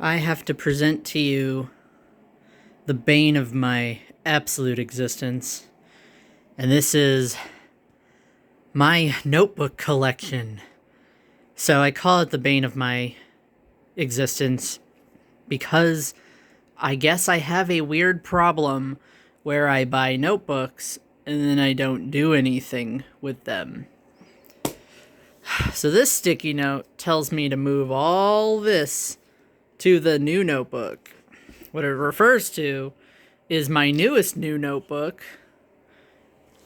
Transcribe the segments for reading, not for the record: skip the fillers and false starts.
I have to present to you the bane of my absolute existence, and this is my notebook collection. So I call it the bane of my existence because I guess I have a weird problem where I buy notebooks and then I don't do anything with them. So this sticky note tells me to move all this to the new notebook. What it refers to is my newest new notebook.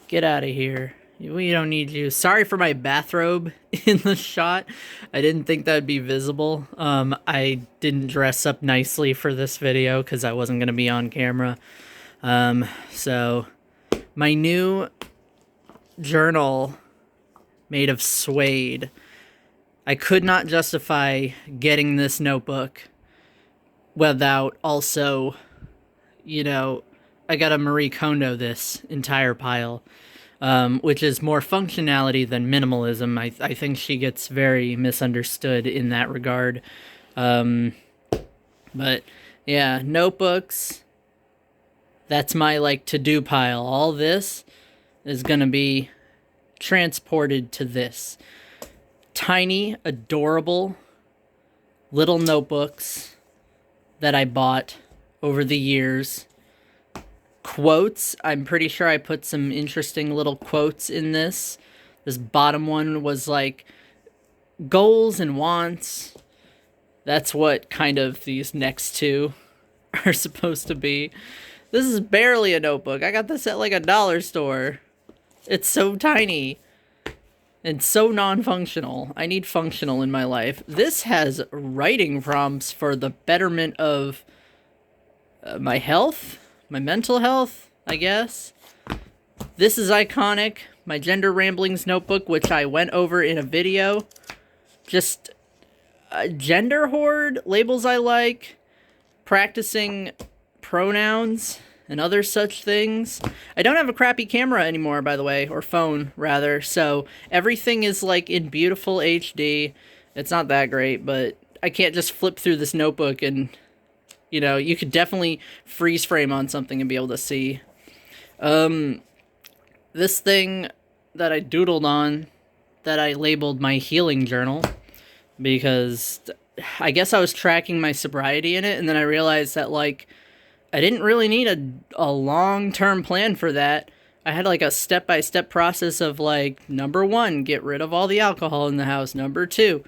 Get out of here. We don't need you. Sorry for my bathrobe in the shot. I didn't think that would be visible. I didn't dress up nicely for this video because I wasn't going to be on camera. So my new journal made of suede. I could not justify getting this notebook without also, I got to Marie Kondo this entire pile, which is more functionality than minimalism. I think she gets very misunderstood in that regard. But yeah, notebooks, that's my to-do pile. All this is going to be transported to this. Tiny, adorable little notebooks that I bought over the years. Quotes. I'm pretty sure I put some interesting little quotes in this. This bottom one was like goals and wants. That's what kind of these next two are supposed to be. This is barely a notebook. I got this at like a dollar store. It's so tiny and so non-functional. I need functional in my life. This has writing prompts for the betterment of my health, my mental health, I guess. This is iconic. My Gender Ramblings notebook, which I went over in a video. Just gender hoard, labels I like, practicing pronouns, and other such things. I don't have a crappy camera anymore, by the way, or phone, rather, so everything is, in beautiful HD. It's not that great, but I can't just flip through this notebook and, you could definitely freeze frame on something and be able to see. This thing that I doodled on, that I labeled my healing journal, because I guess I was tracking my sobriety in it, and then I realized that, I didn't really need a long-term plan for that. I had a step-by-step process of number 1, get rid of all the alcohol in the house. Number 2,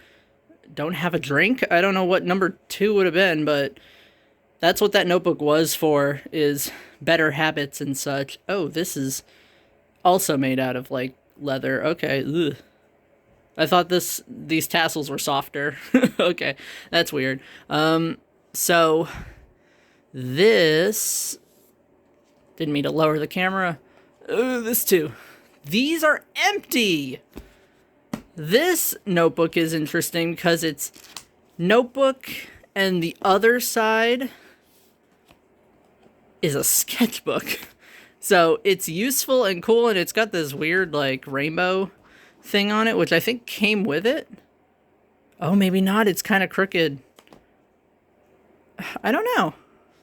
don't have a drink. I don't know what number 2 would have been, but that's what that notebook was for, is better habits and such. Oh, this is also made out of leather. Okay. Ugh. I thought these tassels were softer. Okay, that's weird. So this, didn't mean to lower the camera. This too. These are empty. This notebook is interesting because it's notebook and the other side is a sketchbook. So it's useful and cool, and it's got this weird rainbow thing on it, which I think came with it. Oh, maybe not. It's kind of crooked. I don't know.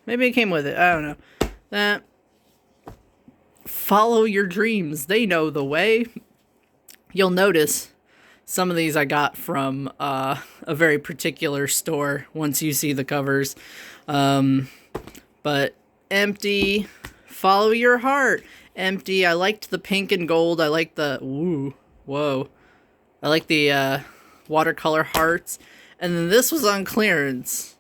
Maybe it came with it. I don't know. Follow your dreams. They know the way. You'll notice some of these I got from a very particular store once you see the covers. But empty. Follow your heart. Empty. I liked the pink and gold. I like the... Ooh. Whoa. I like the watercolor hearts. And then this was on clearance.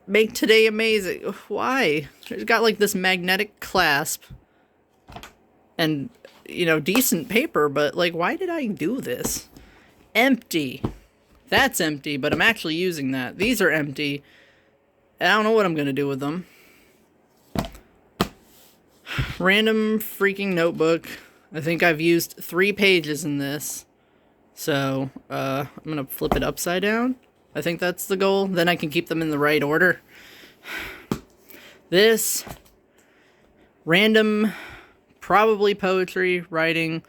Make today amazing. Why? It's got this magnetic clasp. And, decent paper, but why did I do this? Empty. That's empty, but I'm actually using that. These are empty. I don't know what I'm going to do with them. Random freaking notebook. I think I've used 3 pages in this. So, I'm going to flip it upside down. I think that's the goal. Then I can keep them in the right order. This. Random, probably poetry, writing,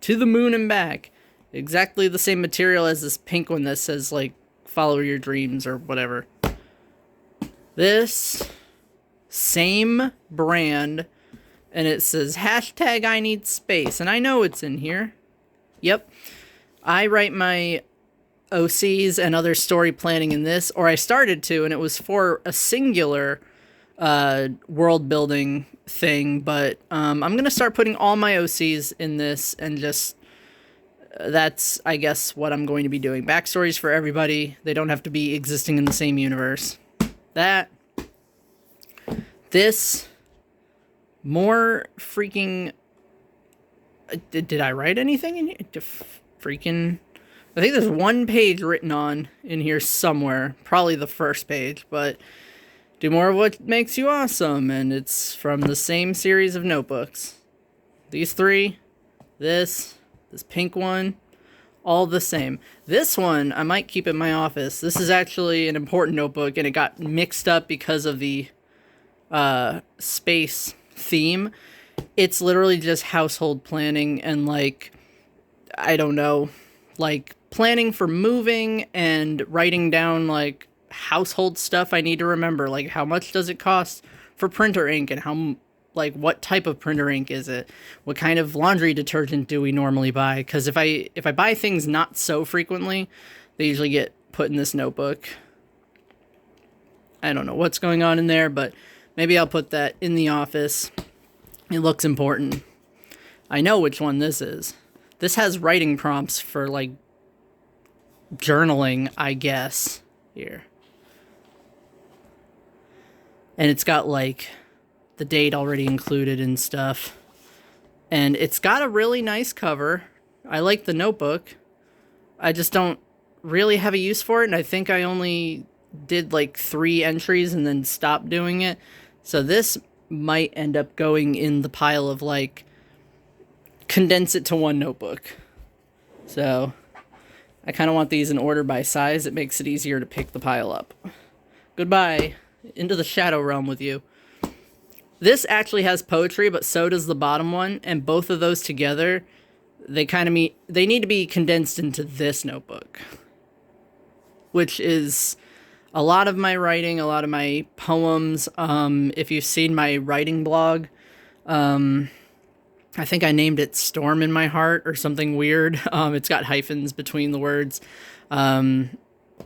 to the moon and back. Exactly the same material as this pink one that says, follow your dreams or whatever. This, same brand, and it says hashtag I need space, and I know it's in here. Yep. I write my OCs and other story planning in this, or I started to, and it was for a singular world building thing, but I'm going to start putting all my OCs in this, and just, that's, I guess, what I'm going to be doing. Backstories for everybody. They don't have to be existing in the same universe. This, more freaking, did I write anything in here? I think there's one page written on in here somewhere, probably the first page, but do more of what makes you awesome, and it's from the same series of notebooks. These three, this pink one, all the same. This one, I might keep in my office. This is actually an important notebook, and it got mixed up because of the space theme. It's literally just household planning and, like, I don't know, like, planning for moving and writing down, like, household stuff I need to remember. Like, how much does it cost for printer ink, and how, like, what type of printer ink is it? What kind of laundry detergent do we normally buy? Because if I buy things not so frequently, they usually get put in this notebook. I don't know what's going on in there, but maybe I'll put that in the office. It looks important. I know which one this is. This has writing prompts for, like, journaling, I guess. Here. And it's got, like, the date already included and stuff. And it's got a really nice cover. I like the notebook. I just don't really have a use for it, and I think I only did, like, 3 entries and then stopped doing it. So this might end up going in the pile of, like, condense it to one notebook. So I kind of want these in order by size. It makes it easier to pick the pile up. Goodbye. Into the shadow realm with you. This actually has poetry, but so does the bottom one, and both of those together, they need to be condensed into this notebook, which is a lot of my writing, a lot of my poems. If you've seen my writing blog, I think I named it Storm in My Heart or something weird. It's got hyphens between the words.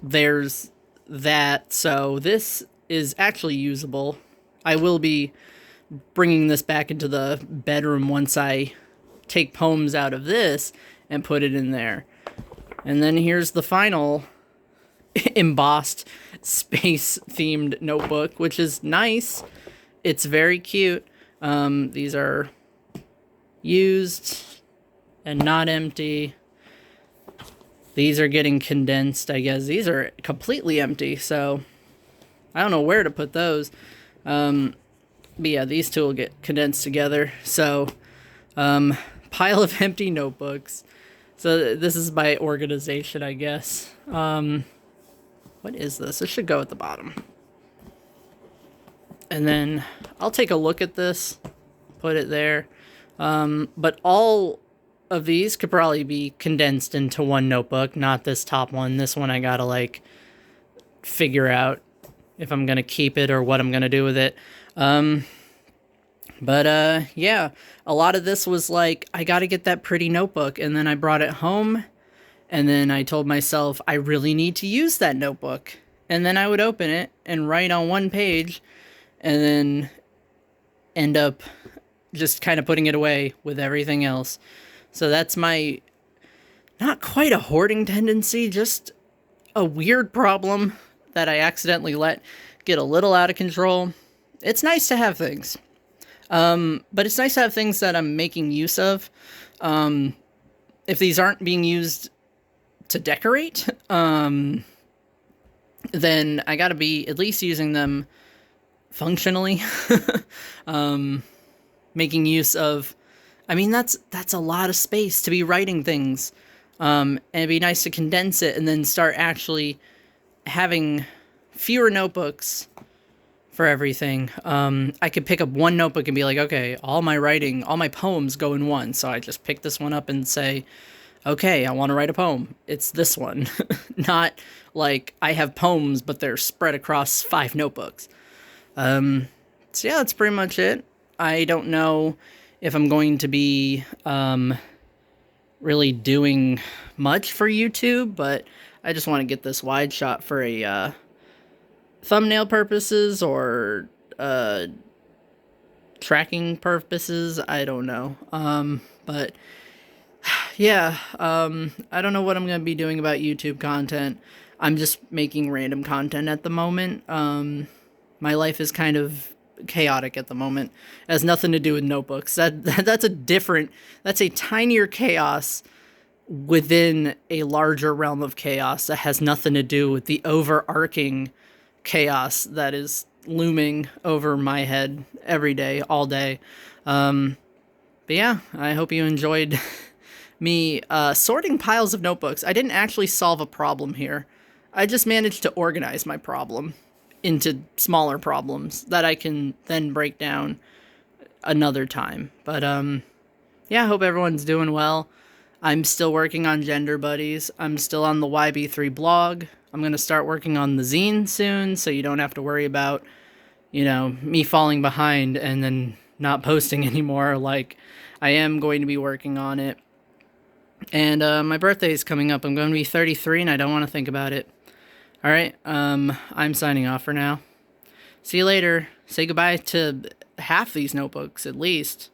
There's that. So this is actually usable. I will be bringing this back into the bedroom once I take poems out of this and put it in there. And then here's the final embossed space-themed notebook, which is nice. It's very cute. These are used and not empty. These are getting condensed, I guess. These are completely empty, so I don't know where to put those. But yeah, these two will get condensed together. So, pile of empty notebooks. So this is my organization, I guess. What is this? This should go at the bottom. And then I'll take a look at this, put it there. But all of these could probably be condensed into one notebook, not this top one. This one I gotta, like, figure out if I'm gonna keep it or what I'm gonna do with it. Yeah, a lot of this was like, I gotta get that pretty notebook, and then I brought it home, and then I told myself, I really need to use that notebook. And then I would open it and write on one page, and then end up just kind of putting it away with everything else. So that's my, not quite a hoarding tendency, just a weird problem that I accidentally let get a little out of control. It's nice to have things. But it's nice to have things that I'm making use of. If these aren't being used to decorate, then I gotta be at least using them functionally. Making use of, I mean, that's a lot of space to be writing things. And it'd be nice to condense it and then start actually having fewer notebooks for everything. I could pick up one notebook and be like, okay, all my writing, all my poems go in one. So I just pick this one up and say, okay, I want to write a poem. It's this one. Not like I have poems, but they're spread across 5 notebooks. So yeah, that's pretty much it. I don't know if I'm going to be really doing much for YouTube, but I just want to get this wide shot for a thumbnail purposes or tracking purposes. I don't know. But yeah, I don't know what I'm going to be doing about YouTube content. I'm just making random content at the moment. My life is kind of chaotic at the moment. It has nothing to do with notebooks. That's a tinier chaos within a larger realm of chaos that has nothing to do with the overarching chaos that is looming over my head every day, all day. But yeah, I hope you enjoyed me sorting piles of notebooks. I didn't actually solve a problem here. I just managed to organize my problem into smaller problems that I can then break down another time. But yeah, I hope everyone's doing well. I'm still working on Gender Buddies. I'm still on the YB3 blog. I'm going to start working on the zine soon, so you don't have to worry about, me falling behind and then not posting anymore. Like, I am going to be working on it. And my birthday is coming up. I'm going to be 33, and I don't want to think about it. All right, I'm signing off for now. See you later. Say goodbye to half these notebooks, at least.